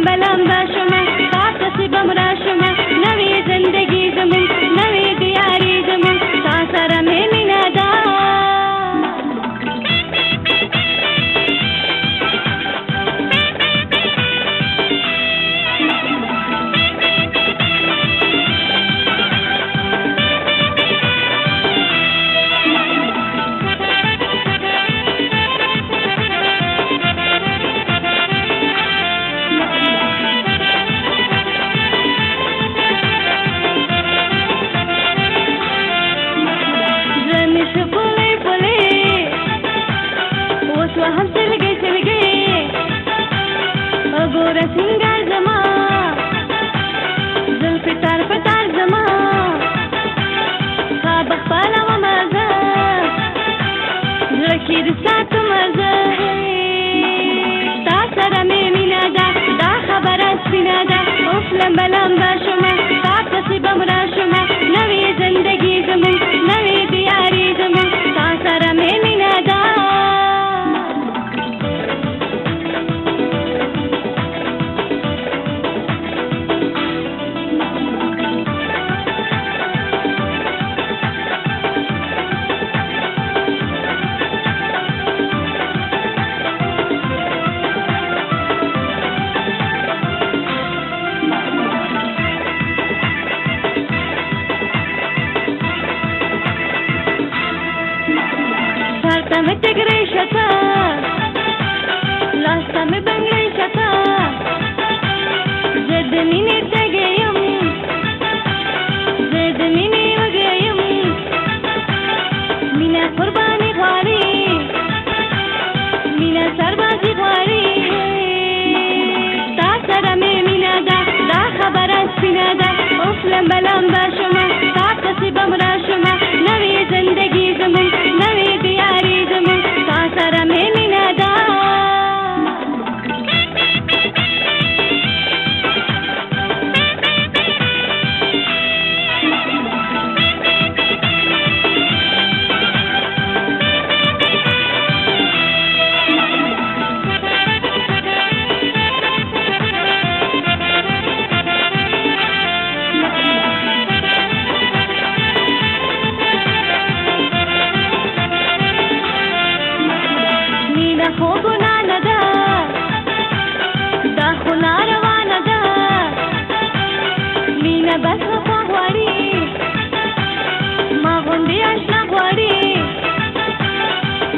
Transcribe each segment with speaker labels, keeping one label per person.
Speaker 1: لمبه شومه تا پسې به م راشمه نوې زندګي زموږ نوې دیارې زموږ تا سره مې مینه ده سنگار زما زلفی تار پتار زما خواب خپاله ومه زه زړه کې د ساتمه زه تا سره مې مینه ده دا خبره سپینه ده اوس لمبه لمبه شومه تا پسې به م راشمه نوې زندګي زموږ نوې دیارې زموږ تا سره مې مینه ده سرته مې ټګرې شته لاسته مې بنګړۍ شته زه د مینې تږې یم زه د مینې وږې یم مینه قرباني غواړي مینه سربازي غواړي تا سره مې مینه ده دا خبره سپینه ده اوس لمبه لمبه شومه تا پسې به م راشمه نوې زندګي زموږ نوې دیارې زموږ تا سره مې مینه ده خو ګناه نه ده دا خو ناروانه ده مینه بس وفا غواړي ما غوندې اشنا غواړي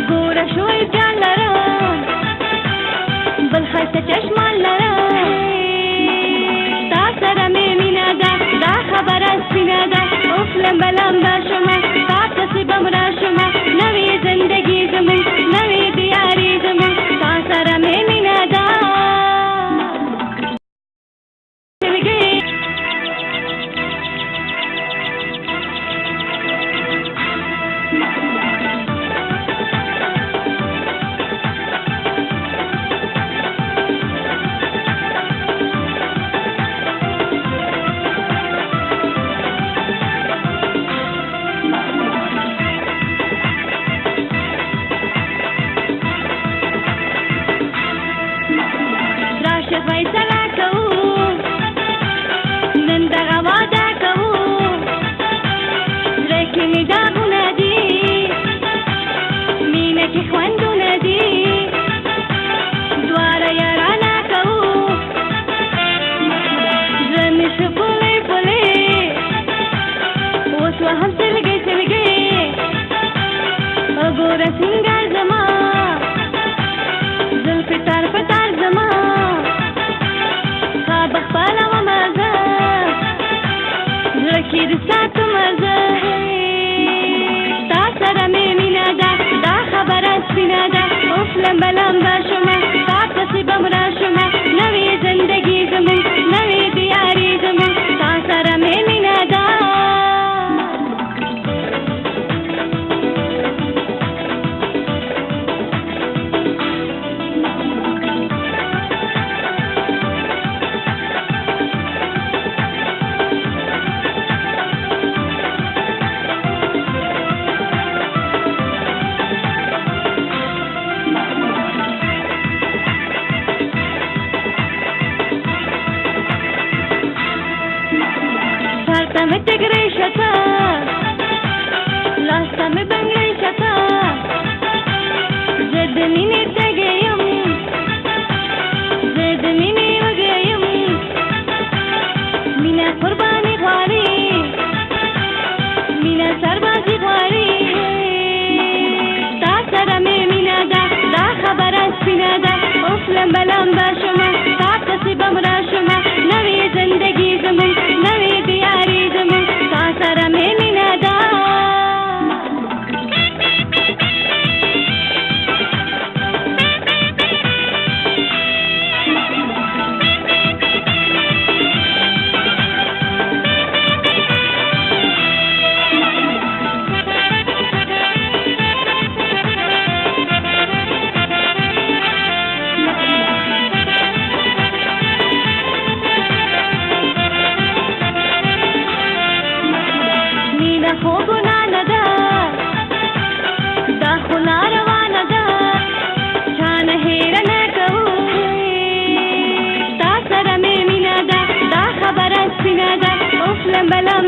Speaker 1: ګوره شوی جان لرم بل ښایسته چشمان لرم تا سره مې مینه ده دا خبره سپینه ده اوس لمبه لمبه شومه تا پسې به م راشمه نوې زندګي زموږ نوې دیارې زموږ تا سره مې مینه ده فیصله کوو نن دغه واده کوو زړه کې مې داغونه دي مینه کې خوندونه دي دواړه یارانه کوو زړه مې شو پلی پلی اوس وهم سلګۍ سلګۍ وګوره سینګار زما زلفې تار په تار زما خپاله ومه زه زړه کې د ساتمه زه تا سره مې مینه ده دا خبره سپینه ده اوس لمبه لمبه شومه تا پسې به م راشمه نوې زندګي زموږ نوې دیارې زموږ تا سره مې مینه ده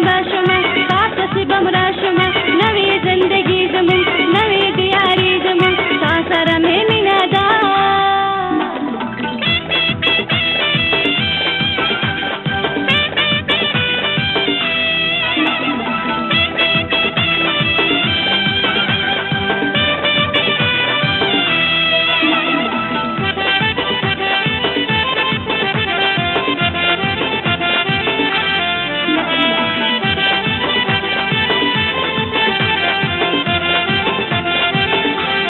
Speaker 1: به شما، تاسو بم را